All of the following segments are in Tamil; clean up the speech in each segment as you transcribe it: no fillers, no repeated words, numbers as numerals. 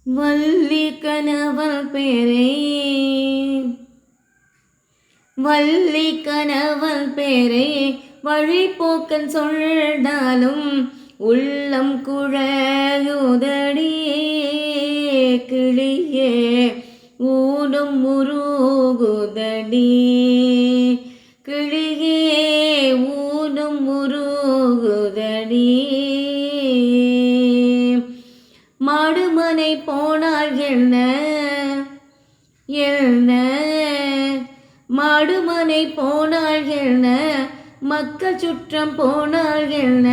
வள்ளி கணவன் பேரே வள்ளி கணவன் பேரே வழிபோக்கன் சொன்னாலும் உள்ளம் குழையுதடி கிளியே ஊடும் முருகுதடி கிளியே ஊடும் முருகுதடி மாடுமனை போனால் என்ன என்ன மாடுமனை போனால் என்ன மக்கள் சுற்றம் போனால் என்ன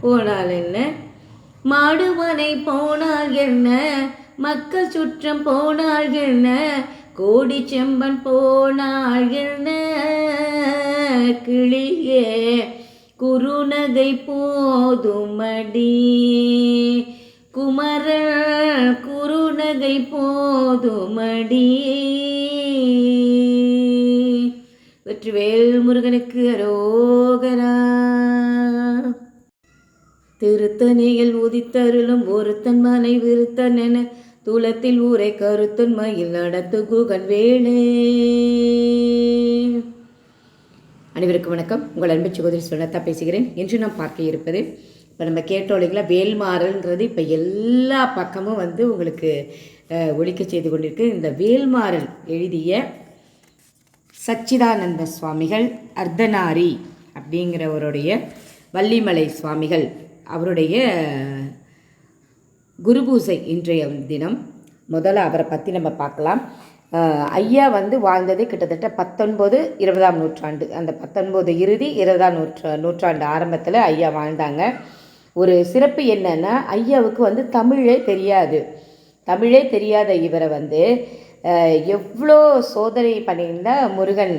போனால் என்ன மாடுமனை போனால் என்ன மக்கள் சுற்றம் போனால் என்ன கோடி செம்பன் போனால் என்ன கிளியே குறுநகை போதுமடி குமர குறுநகை போதுமடி. வெற்றிவேல் முருகனுக்கு அரோகரா. திருத்தணியில் உதித்தருளும் ஒருத்தன் மனை விருத்தன் என தூலத்தில் ஊரை கருத்தன் மயில் நடத்து குகன் வேணே. அனைவருக்கும் வணக்கம். உங்கள் அன்பு சகோதரி சுனதா பேசுகிறேன். இன்று நாம் பார்க்க இருப்பது, இப்போ நம்ம கேட்டோம் இல்லைங்களா, வேல்மாறல்ன்றது இப்போ எல்லா பக்கமும் உங்களுக்கு ஒழிக்க செய்து கொண்டிருக்கு. இந்த வேல்மாறல் எழுதிய சச்சிதானந்த சுவாமிகள் அர்த்தநாரி அப்படிங்கிறவருடைய வள்ளிமலை சுவாமிகள் அவருடைய குருபூசை இன்றைய தினம். முதல்ல அவரை பற்றி நம்ம பார்க்கலாம். ஐயா வாழ்ந்தது கிட்டத்தட்ட 19-20ஆம் நூற்றாண்டு. அந்த 19 இறுதி 20ஆம் நூற்றாண்டு ஆரம்பத்தில் ஐயா வாழ்ந்தாங்க. ஒரு சிறப்பு என்னன்னா, ஐயாவுக்கு தமிழே தெரியாது. தமிழே தெரியாத இவரை எவ்வளோ சோதனை பண்ணியிருந்தா முருகன்.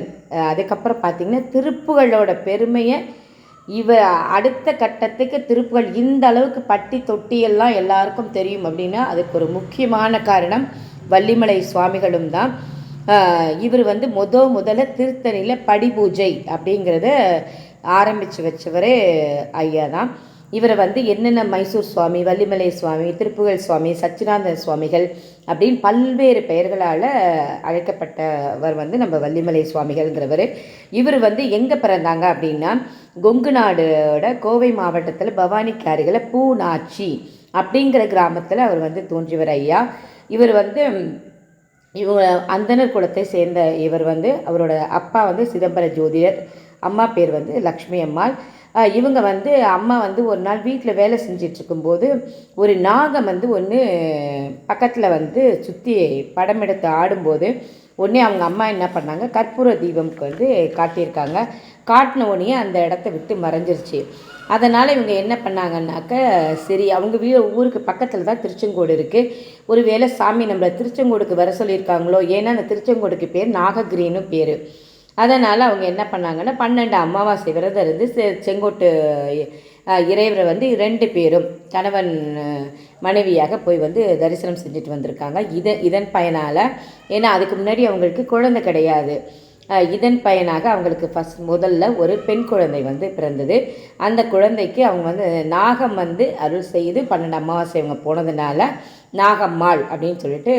அதுக்கப்புறம் பார்த்திங்கன்னா திருப்புகளோட பெருமையை அடுத்த கட்டத்துக்கு திருப்புகள் இந்த அளவுக்கு பட்டி தொட்டியெல்லாம் எல்லாருக்கும் தெரியும் அப்படின்னா அதுக்கு ஒரு முக்கியமான காரணம் வள்ளிமலை சுவாமிகளும் தான். இவர் முதல்ல திருத்தணியில் படிபூஜை அப்படிங்கிறத ஆரம்பித்து வச்சவரே ஐயா தான். இவரை என்னென்ன மைசூர் சுவாமி, வள்ளிமலை சுவாமி, திருப்புகழ் சுவாமி, சச்சிதானந்த சுவாமிகள் அப்படின்னு பல்வேறு பெயர்களால் அழைக்கப்பட்டவர் நம்ம வள்ளிமலை சுவாமிகள்ங்கிறவர். இவர் எங்கே பிறந்தாங்க அப்படின்னா, கொங்கு நாடோட கோவை மாவட்டத்தில் பவானிக்கு அருகில் பூநாச்சி அப்படிங்கிற கிராமத்தில் அவர் தோன்றியவர் ஐயா. இவர் இவங்க அந்தனர் குலத்தை சேர்ந்த இவர் அவரோட அப்பா சிதம்பர ஜோதிடர், அம்மா பேர் லக்ஷ்மி அம்மாள். இவங்க அம்மா ஒரு நாள் வீட்டில் வேலை செஞ்சிட்ருக்கும்போது ஒரு நாகம் ஒன்று பக்கத்தில் சுற்றி படம் எடுத்து ஆடும்போது உடனே அவங்க அம்மா என்ன பண்ணாங்க, கற்பூர தீபம்க்கு காட்டியிருக்காங்க. காட்டின உடனே அந்த இடத்த விட்டு மறைஞ்சிருச்சு. அதனால் இவங்க என்ன பண்ணாங்கன்னாக்க, சரி அவங்க ஊருக்கு பக்கத்தில் தான் திருச்செங்கோடு இருக்குது, ஒரு வேளை சாமி நம்மளை திருச்செங்கோடுக்கு வர சொல்லியிருக்காங்களோ, ஏன்னா அந்த திருச்செங்கோடுக்கு பேர் நாககிரின்னு பேர். அதனால் அவங்க என்ன பண்ணாங்கன்னா, 12 அமாவாசை விரதம் இருந்து செங்கோட்டு இறைவரை 2 பேரும் கணவன் மனைவியாக போய் தரிசனம் செஞ்சுட்டு வந்திருக்காங்க. இதன் பயனால், ஏன்னா அதுக்கு முன்னாடி அவங்களுக்கு குழந்தை கிடையாது, இதன் பயனாக அவங்களுக்கு முதல்ல ஒரு பெண் குழந்தை பிறந்தது. அந்த குழந்தைக்கு அவங்க நாகம் அருள் செய்து 12 அமாவாசை அவங்க போனதுனால நாகம்மாள் அப்படின்னு சொல்லிட்டு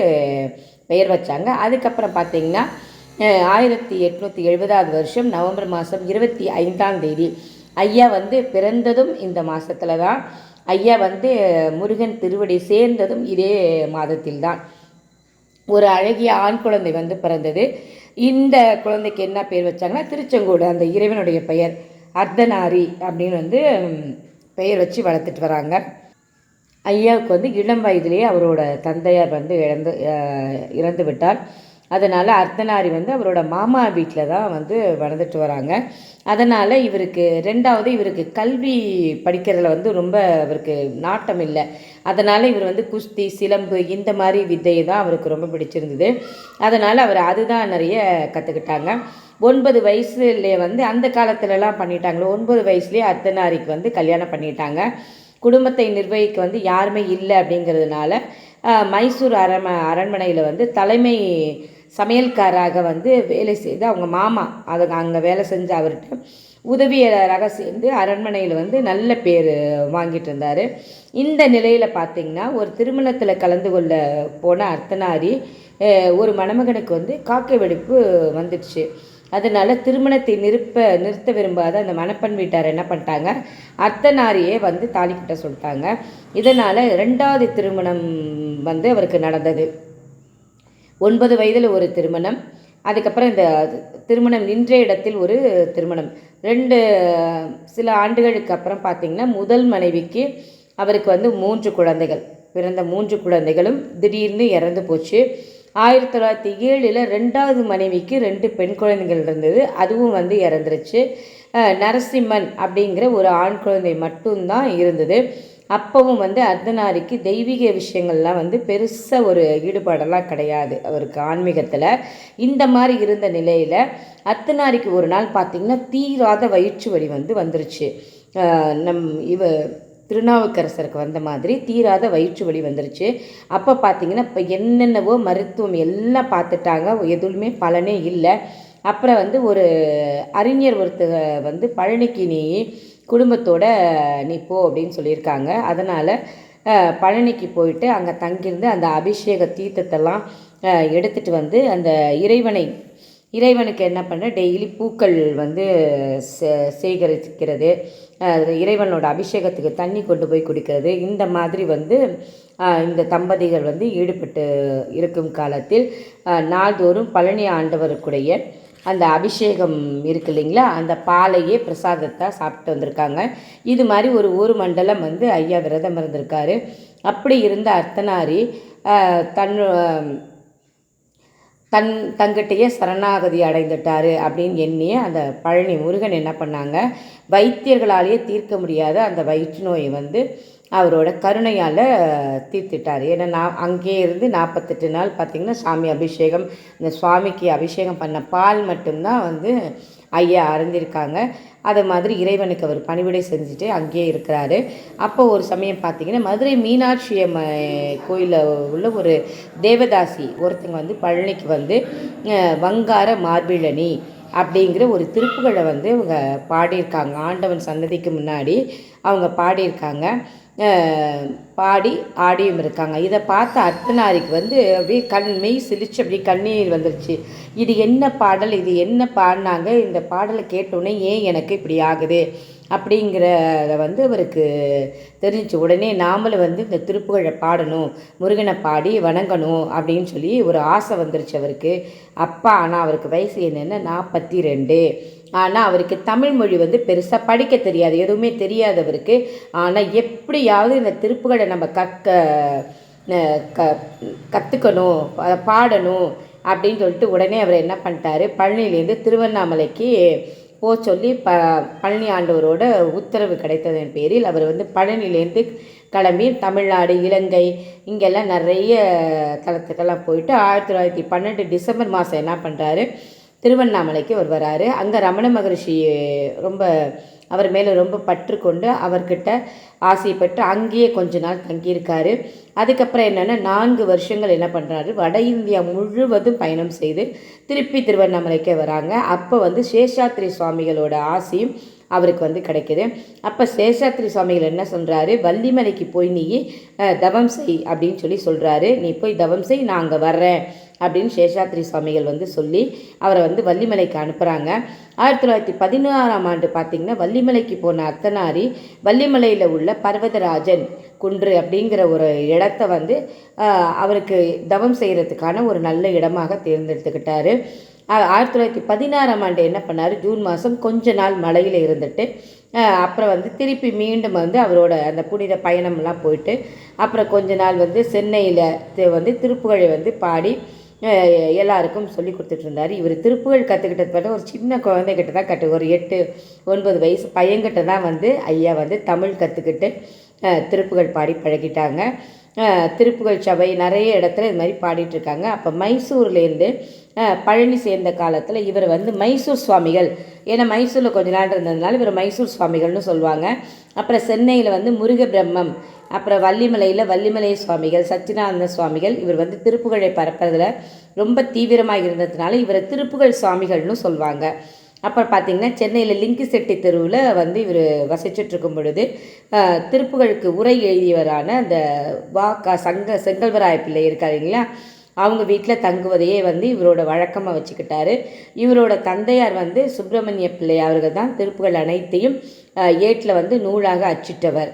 பெயர் வச்சாங்க. அதுக்கப்புறம் பார்த்திங்கன்னா 1870ஆவது வருஷம் நவம்பர் மாதம் 25ஆம் தேதி ஐயா பிறந்ததும் இந்த மாதத்தில் தான். ஐயா முருகன் திருவடி சேர்ந்ததும் இதே மாதத்தில் தான் ஒரு அழகிய ஆண் குழந்தை பிறந்தது. இந்த குழந்தைக்கு என்ன பேர் வச்சாங்கன்னா, திருச்செங்கோடு அந்த இறைவனுடைய பெயர் அர்த்தநாரி அப்படின்னு பெயர் வச்சு வளர்த்துட்டு வராங்க. ஐயாவுக்கு இளம் வயதிலேயே அவரோட தந்தையார் இறந்து விட்டார். அதனால் அர்த்தநாரி அவரோட மாமா வீட்டில் தான் வளர்ந்துட்டு வராங்க. அதனால் இவருக்கு கல்வி படிக்கிறதுல ரொம்ப அவருக்கு நாட்டம் இல்லை. அதனால் இவர் குஸ்தி, சிலம்பு இந்த மாதிரி வித்தையை தான் அவருக்கு ரொம்ப பிடிச்சிருந்தது. அதனால் அவர் அதுதான் நிறைய கற்றுக்கிட்டாங்க. 9 வயசுலேயே அந்த காலத்துலலாம் பண்ணிட்டாங்களோ, 9 வயசுலேயே அர்த்தநாரிக்கு கல்யாணம் பண்ணிட்டாங்க. குடும்பத்தை நிர்வகிக்க யாருமே இல்லை அப்படிங்கிறதுனால மைசூர் அரண்மனையில் தலைமை சமையல்காராக வேலை செய்து அவங்க மாமா அங்கே வேலை செஞ்ச அவர்கிட்ட உதவியாளராக சேர்ந்து அரண்மனையில் வந்து நல்ல பேர் வாங்கிட்டு இருந்தார். இந்த நிலையில் பார்த்திங்கன்னா ஒரு திருமணத்தில் கலந்து கொள்ள போன அர்த்தநாரி ஒரு மணமகனுக்கு வந்து காக்கை வெடிப்பு வந்துடுச்சு. அதனால் திருமணத்தை நிறுத்த விரும்பாத அந்த மணப்பெண் வீட்டார் என்ன பண்ணிட்டாங்க, அர்த்தநாரியே வந்து தாலி கட்ட சொல்லிட்டாங்க. இதனால் 2வது திருமணம் வந்து அவருக்கு நடந்தது. 9 வயதில் ஒரு திருமணம், அதுக்கப்புறம் இந்த திருமணம் நின்ற இடத்தில் ஒரு திருமணம். சில ஆண்டுகளுக்கு அப்புறம் பார்த்திங்கன்னா முதல் மனைவிக்கு அவருக்கு வந்து 3 குழந்தைகள் பிறந்த 3 குழந்தைகளும் திடீர்னு இறந்து போச்சு. 1907 2வது மனைவிக்கு 2 பெண் குழந்தைகள் இருந்தது, அதுவும் வந்து இறந்துருச்சு. நரசிம்மன் அப்படிங்கிற ஒரு ஆண் குழந்தை மட்டும்தான் இருந்தது. அப்பவும் வந்து அர்த்தநாரிக்கு தெய்வீக விஷயங்கள்லாம் வந்து பெருசாக ஒரு ஈடுபாடெல்லாம் கிடையாது அவருக்கு ஆன்மீகத்தில். இந்த மாதிரி இருந்த நிலையில் அர்த்தநாரிக்கு ஒரு நாள் பார்த்திங்கன்னா தீராத வயிற்று வலி வந்துருச்சு. திருநாவுக்கரசருக்கு வந்த மாதிரி தீராத வயிற்று வலி வந்துருச்சு. அப்போ பார்த்திங்கன்னா இப்போ என்னென்னவோ மருத்துவம் எல்லாம் பார்த்துட்டாங்க, எதுவுமே பலனே இல்லை. அப்புறம் வந்து ஒரு அறிஞர் ஒருத்தர் வந்து பழனிக்கு நீ குடும்பத்தோட நீ போ அப்படின்னு சொல்லியிருக்காங்க. அதனால் பழனிக்கு போயிட்டு அங்கே தங்கியிருந்து அந்த அபிஷேக தீர்த்தத்தெல்லாம் எடுத்துகிட்டு வந்து அந்த இறைவனுக்கு என்ன பண்ண டெய்லி பூக்கள் வந்து சேகரிக்கிறது, இறைவனோட அபிஷேகத்துக்கு தண்ணி கொண்டு போய் குடிக்கிறது, இந்த மாதிரி வந்து இந்த தம்பதிகள் வந்து ஈடுபட்டு இருக்கும் காலத்தில் நாள்தோறும் பழனி ஆண்டவருக்குடைய அந்த அபிஷேகம் இருக்குது இல்லைங்களா, அந்த பாலையே பிரசாதத்தை சாப்பிட்டு வந்திருக்காங்க. இது மாதிரி ஒரு மண்டலம் வந்து ஐயா விரதம் இருந்திருக்காரு. அப்படி இருந்த அர்த்தநாரி தங்கிட்டேயே சரணாகதி அடைந்துட்டார் அப்படின்னு எண்ணிய அந்த பழனி முருகன் என்ன பண்ணாங்க, வைத்தியர்களாலேயே தீர்க்க முடியாத அந்த வயிற்று நோயை வந்து அவரோட கருணையால் தீர்த்துட்டார். ஏன்னா அங்கேயே இருந்து 48 நாள் பார்த்திங்கன்னா சாமி அபிஷேகம், இந்த சுவாமிக்கு அபிஷேகம் பண்ண பால் மட்டும்தான் வந்து ஐயா அறிந்திருக்காங்க. அது மாதிரி இறைவனுக்கு அவர் பணிவிடை செஞ்சுட்டு அங்கேயே இருக்கிறாரு. அப்போ ஒரு சமயம் பார்த்திங்கன்னா மதுரை மீனாட்சி கோயிலில் உள்ள ஒரு தேவதாசி ஒருத்தங்க வந்து பழனிக்கு வந்து வங்கார மார்பிழனி அப்படிங்கிற ஒரு திருப்புகளை வந்து அவங்க பாடியிருக்காங்க. ஆண்டவன் சன்னதிக்கு முன்னாடி அவங்க பாடியிருக்காங்க, பாடி ஆடியும் இருக்காங்க. இதை பார்த்த அர்த்தநாரிக்கு வந்து அப்படியே மெய் சிலிச்சு அப்படியே கண்ணீர் வந்துருச்சு. இது என்ன பாடல், இது என்ன பாடினாங்க, இந்த பாடலை கேட்டோடனே ஏன் எனக்கு இப்படி ஆகுது அப்படிங்கிறத வந்து அவருக்கு தெரிஞ்சு உடனே நாமளும் வந்து இந்த திருப்புகழை பாடணும், முருகனை பாடி வணங்கணும் அப்படின்னு சொல்லி ஒரு ஆசை வந்துருச்சு அவருக்கு. அப்பா ஆனால் அவருக்கு வயசு என்னென்னா 42. ஆனால் அவருக்கு தமிழ் மொழி வந்து பெருசாக படிக்க தெரியாது, எதுவுமே தெரியாது அவருக்கு. ஆனால் எப்படியாவது இந்த திருப்புகளை நம்ம கற்றுக்கணும், பாடணும் அப்படின்னு சொல்லிட்டு உடனே அவர் என்ன பண்ணிட்டாரு, பழனியிலேருந்து திருவண்ணாமலைக்கு சொல்லி பழனி ஆண்டவரோட உத்தரவு கிடைத்ததன் பேரில் அவர் வந்து பழனிலேருந்து கிளம்பி தமிழ்நாடு, இலங்கை இங்கெல்லாம் நிறைய தலத்துக்கெல்லாம் போயிட்டு 1912 டிசம்பர் மாதம் என்ன பண்ணுறாரு, திருவண்ணாமலைக்கு அவர் வராரு. அங்கே ரமண மகரிஷி அவர் மேலே ரொம்ப பற்று கொண்டு அவர்கிட்ட ஆசைப்பட்டு அங்கேயே கொஞ்ச நாள் தங்கியிருக்காரு. அதுக்கப்புறம் என்னென்னா 4 வருஷங்கள் என்ன பண்ணுறாரு, வட இந்தியா முழுவதும் பயணம் செய்து திருப்பி திருவண்ணாமலைக்கே வராங்க. அப்போ வந்து சேஷாத்ரி சுவாமிகளோட ஆசையும் அவருக்கு வந்து கிடைக்கிது. அப்போ சேஷாத்ரி சுவாமிகள் என்ன சொல்கிறாரு, வள்ளிமலைக்கு போய் நீ தவம் செய் அப்படின்னு சொல்கிறாரு. நீ போய் தவம் செய், நான் அங்கே வர்றேன் அப்படின்னு சேஷாத்ரி சுவாமிகள் வந்து சொல்லி அவரை வந்து வள்ளிமலைக்கு அனுப்புகிறாங்க. 1916ஆம் ஆண்டு பார்த்திங்கன்னா வள்ளிமலைக்கு போன அர்த்தநாரி வள்ளிமலையில் உள்ள பர்வதராஜன் குன்று அப்படிங்கிற ஒரு இடத்த வந்து அவருக்கு தவம் செய்கிறதுக்கான ஒரு நல்ல இடமாக தேர்ந்தெடுத்துக்கிட்டாரு. 1916ஆம் ஆண்டு என்ன பண்ணார், ஜூன் மாதம் கொஞ்ச நாள் மலையில் இருந்துட்டு அப்புறம் வந்து திருப்பி மீண்டும் வந்து அவரோட அந்த புனித பயணம்லாம் போயிட்டு அப்புறம் கொஞ்ச நாள் வந்து சென்னையில் வந்து திருப்புகழை வந்து பாடி எல்லாருக்கும் சொல்லி கொடுத்துட்ருந்தார். இவர் திருப்புகழ் கற்றுக்கிட்டது பார்த்தா ஒரு சின்ன குழந்தைகிட்ட தான் ஒரு 8-9 வயசு பையன்கிட்ட தான் வந்து ஐயா வந்து தமிழ் கற்றுக்கிட்டு திருப்புகழ் பாடி பழகிட்டாங்க. திருப்புகழ் சபை நிறைய இடத்துல இது மாதிரி பாடிட்டுருக்காங்க. அப்போ மைசூர்லேருந்து பழனி சேர்ந்த காலத்தில் இவர் வந்து மைசூர் சுவாமிகள், ஏன்னா மைசூரில் கொஞ்ச நாள் இருந்ததுனால இவர் மைசூர் சுவாமிகள்னு சொல்லுவாங்க. அப்புறம் சென்னையில் வந்து முருக பிரம்மம், அப்புறம் வள்ளிமலை சுவாமிகள், சச்சிதானந்த சுவாமிகள், இவர் வந்து திருப்புகழை பரப்புறதுல ரொம்ப தீவிரமாக இருந்ததுனால இவரை திருப்புகழ் சுவாமிகள்னு சொல்லுவாங்க. அப்புறம் பார்த்திங்கன்னா சென்னையில் லிங்கு செட்டி தெருவில் வந்து இவர் வசிச்சுட்ருக்கும் பொழுது திருப்புகளுக்கு உரை எழுதியவரான அந்த செங்கல்வராய பிள்ளை இருக்காரு இல்லைங்களா, அவங்க வீட்டில் தங்குவதையே வந்து இவரோட வழக்கமாக வச்சுக்கிட்டாரு. இவரோட தந்தையார் வந்து சுப்பிரமணிய பிள்ளை அவர்கள் தான் திருப்புகள் அனைத்தையும் ஏட்டில் வந்து நூலாக அச்சிட்டவர்,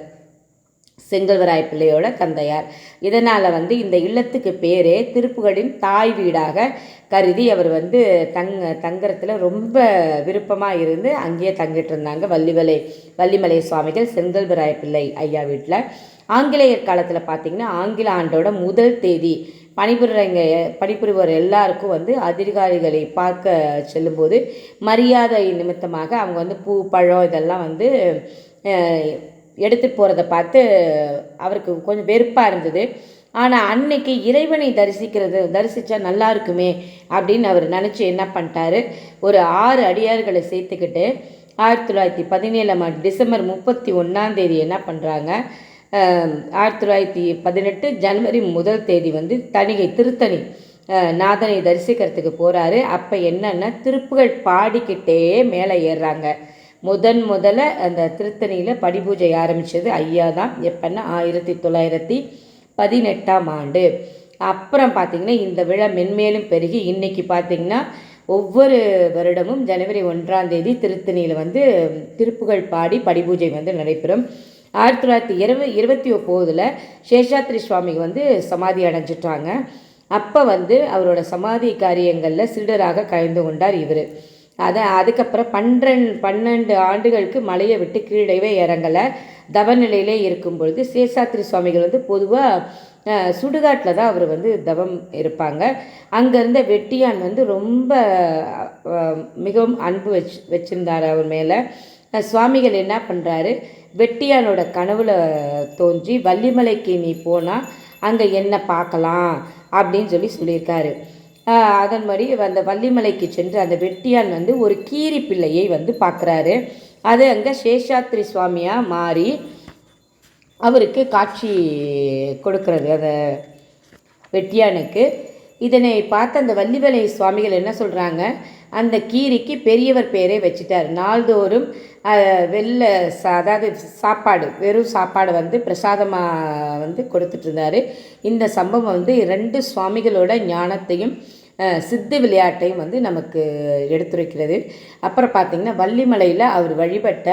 செங்கல்வராய பிள்ளையோட தந்தையார். இதனால் வந்து இந்த இல்லத்துக்கு பேரே திருப்புகளின் தாய் வீடாக கருதி அவர் வந்து தங்குறதுல ரொம்ப விருப்பமாக இருந்து அங்கேயே தங்கிட்டு இருந்தாங்க வள்ளிமலை சுவாமிகள் செங்கல்வராய பிள்ளை ஐயா வீட்டில். ஆங்கிலேயர் காலத்தில் பார்த்திங்கன்னா ஆங்கில ஆண்டோட முதல் தேதி பணிபுரிவர் எல்லாருக்கும் வந்து அதிகாரிகளை பார்க்க செல்லும்போது மரியாதை நிமித்தமாக அவங்க வந்து பூ பழம் இதெல்லாம் வந்து எடுத்துகிட்டு போகிறத பார்த்து அவருக்கு கொஞ்சம் வெறுப்பாக இருந்தது. ஆனால் அன்னைக்கு இறைவனை தரிசித்தா நல்லா இருக்குமே அப்படின்னு அவர் நினச்சி என்ன பண்ணிட்டாரு, ஒரு 6 அடியார்களை சேர்த்துக்கிட்டு 1917 டிசம்பர் 31 என்ன பண்ணுறாங்க, 1918 ஜனவரி 1 வந்து திருத்தணி நாதனை தரிசிக்கிறதுக்கு போகிறாரு. அப்போ என்னென்னா திருப்புகள் பாடிக்கிட்டே மேலே ஏறுறாங்க. முதல்ல அந்த திருத்தணியில் படிபூஜை ஆரம்பித்தது ஐயா தான். எப்போன்னா 1918 அப்புறம் பார்த்திங்கன்னா இந்த விழா மென்மேலும் பெருகி இன்றைக்கி பார்த்திங்கன்னா ஒவ்வொரு வருடமும் ஜனவரி 1 திருத்தணியில் வந்து திருப்புகள் பாடி படிபூஜை வந்து நடைபெறும். 1929 சேஷாத்ரி சுவாமி வந்து சமாதி அடைஞ்சிட்டாங்க. அப்போ வந்து அவரோட சமாதி காரியங்களில் சீடராக கலந்து கொண்டார் இவர். அதுக்கப்புறம் 12 ஆண்டுகளுக்கு மலையை விட்டு கீழவே இறங்கலை, தவநிலையிலே இருக்கும் பொழுது சேஷாத்ரி சுவாமிகள் வந்து பொதுவாக சுடுகாட்டில் தான் அவர் வந்து தவம் இருப்பாங்க. அங்கேருந்த வெட்டியான் வந்து ரொம்ப மிகவும் அன்பு வச்சிருந்தார் அவர் மேலே. சுவாமிகள் என்ன பண்ணுறாரு, வெட்டியானோட கனவுல தோன்றி வள்ளிமலைக்கு நீ போனால் அங்கே என்ன பார்க்கலாம் அப்படின்னு சொல்லியிருக்காரு. அதன்படி அந்த வள்ளிமலைக்கு சென்று அந்த வெட்டியான் வந்து ஒரு கீரி பிள்ளையை வந்து பார்க்குறாரு. அது அங்கே சேஷாத்ரி சுவாமியாக மாறி அவருக்கு காட்சி கொடுக்கறது அந்த வெட்டியானுக்கு. இதனை பார்த்து அந்த வள்ளிமலை சுவாமிகள் என்ன சொல்கிறாங்க, அந்த கீரிக்கு பெரியவர் பேரே வச்சுட்டார். நாள்தோறும் அதாவது சாப்பாடு, வெறும் சாப்பாடு வந்து பிரசாதமாக வந்து கொடுத்துட்ருந்தார். இந்த சம்பவம் வந்து 2 சுவாமிகளோட ஞானத்தையும் சித்து விளையாட்டையும் வந்து நமக்கு எடுத்துரைக்கிறது. அப்புறம் பார்த்திங்கன்னா வள்ளிமலையில் அவர் வழிபட்ட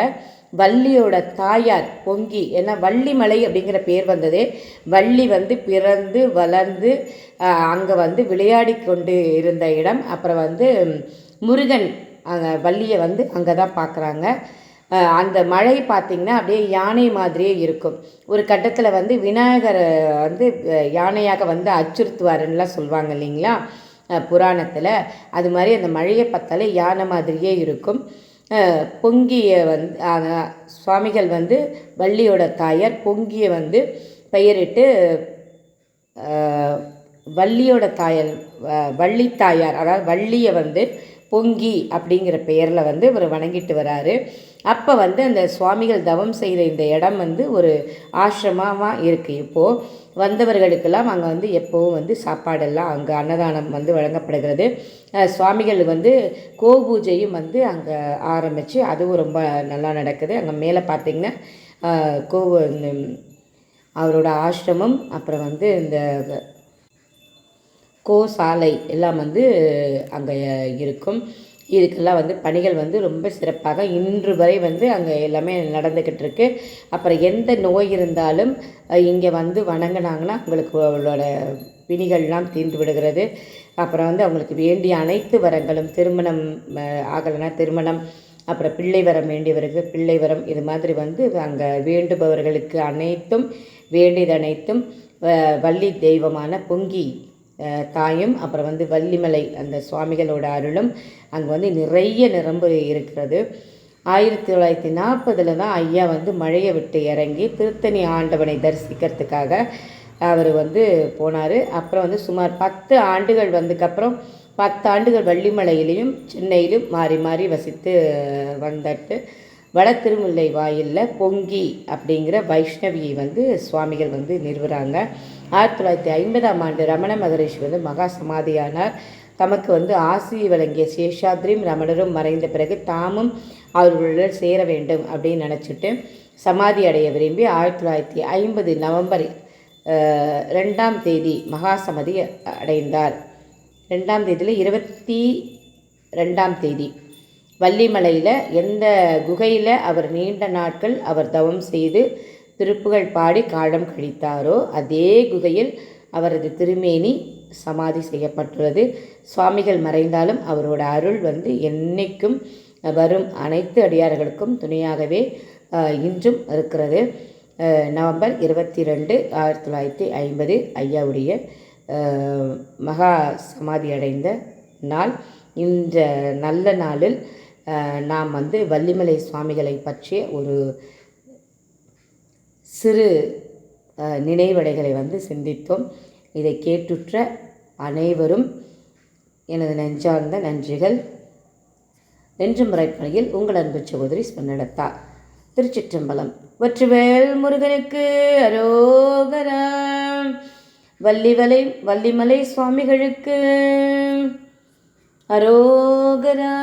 வள்ளியோட தாயார் பொங்கி, ஏன்னா வள்ளிமலை அப்படிங்கிற பேர் வந்ததே வள்ளி வந்து பிறந்து வளர்ந்து அங்கே வந்து விளையாடி கொண்டு இருந்த இடம். அப்புறம் வந்து முருகன் வள்ளியை வந்து அங்கே தான் பார்க்குறாங்க. அந்த மழை பார்த்திங்கன்னா அப்படியே யானை மாதிரியே இருக்கும். ஒரு கட்டத்தில் வந்து விநாயகரை வந்து யானையாக வந்து அச்சுறுத்துவாருன்னெலாம் சொல்லுவாங்க இல்லைங்களா புராணத்தில். அது மாதிரி அந்த மழையை பார்த்தாலே யானை மாதிரியே இருக்கும். பொங்கிய வந்து சுவாமிகள் வந்து வள்ளியோட தாயார் பொங்கிய வந்து பெயரிட்டு வள்ளியோட தாயார் வள்ளி தாயார், அதாவது வள்ளியை வந்து பொங்கி அப்படிங்கிற பெயரில் வந்து இவர் வணங்கிட்டு வராரு. அப்போ வந்து அந்த சுவாமிகள் தவம் செய்கிற இந்த இடம் வந்து ஒரு ஆசிரமமாக இருக்குது. இப்போது வந்தவர்களுக்கெல்லாம் அங்கே வந்து எப்போவும் வந்து சாப்பாடெல்லாம் அங்கே அன்னதானம் வந்து வழங்கப்படுகிறது. சுவாமிகள் வந்து கோபூஜையும் வந்து அங்கே ஆரம்பித்து அதுவும் ரொம்ப நல்லா நடக்குது. அங்கே மேலே பார்த்திங்கன்னா அவரோட ஆசிரமம், அப்புறம் வந்து இந்த கோசாலை எல்லாம் வந்து அங்கே இருக்கும். இதுக்கெல்லாம் வந்து பணிகள் வந்து ரொம்ப சிறப்பாக இன்று வரை வந்து அங்கே எல்லாமே நடந்துக்கிட்டு இருக்கு. அப்புறம் எந்த நோய் இருந்தாலும் இங்கே வந்து வணங்கினாங்கன்னா அவங்களுக்கு அவங்களோட பிணிகள்லாம் தீர்ந்து விடுகிறது. அப்புறம் வந்து அவங்களுக்கு வேண்டிய அனைத்து வரங்களும், திருமணம் ஆகலைன்னா திருமணம், அப்புறம் பிள்ளை வரம் வேண்டியவருக்கு பிள்ளை வரம், இது மாதிரி வந்து அங்கே வேண்டுபவர்களுக்கு அனைத்தும் வேண்டியது அனைத்தும் வள்ளி தெய்வமான பொங்கி தாயும் அப்புறம் வந்து வள்ளிமலை அந்த சுவாமிகளோட அருளும் அங்கே வந்து நிறைய நிரம்பு இருக்கிறது. 1940 தான் ஐயா வந்து மழையை விட்டு இறங்கி திருத்தணி ஆண்டவனை தரிசிக்கிறதுக்காக அவர் வந்து போனார். அப்புறம் வந்து சுமார் 10 ஆண்டுகள் வந்ததுக்கப்புறம் 10 ஆண்டுகள் வள்ளிமலையிலையும் சென்னையிலும் மாறி மாறி வசித்து வந்துட்டு வட திருமுல்லை வாயிலில் பொங்கி அப்படிங்கிற வைஷ்ணவியை வந்து சுவாமிகள் வந்து நிறுவுகிறாங்க. 1950 ரமண மகரிஷி வந்து மகா சமாதியானார். தமக்கு ஆசி வழங்கிய சேஷாத்ரியும் ரமணரும் மறைந்த பிறகு தாமும் அவர்களுடன் சேர வேண்டும் அப்படின்னு நினச்சிட்டு சமாதி அடைய விரும்பி 1950 நவம்பர் 2ஆம் தேதி மகாசமாதி அடைந்தார். 2ஆம் தேதியில் 22ஆம் தேதி வள்ளிமலையில் எந்த குகையில் அவர் நீண்ட நாட்கள் அவர் தவம் செய்து திருப்புகள் பாடி காலம் கழித்தாரோ அதே குகையில் அவரது திருமேனி சமாதி செய்யப்பட்டுள்ளது. சுவாமிகள் மறைந்தாலும் அவரோட அருள் என்னைக்கும் வரும் அனைத்து அடியார்களுக்கும் துணையாகவே இன்றும் இருக்கிறது. நவம்பர் 22, 1950 ஐயாவுடைய மகா சமாதி அடைந்த நாள். இந்த நல்ல நாளில் நாம் வள்ளிமலை சுவாமிகளை பற்றிய ஒரு சிறு நினைவடைகளை சிந்தித்தோம். இதை கேட்டுற்ற அனைவரும் எனது நெஞ்சார்ந்த நன்றிகள். என்றும் முறைப்பணியில் உங்கள் அன்பு சகோதரி ஸ்பன்னடத்தா. திருச்சிற்றம்பலம். வெற்றிவேல் முருகனுக்கு அரோகரா. வள்ளிமலை சுவாமிகளுக்கு அரோகரா.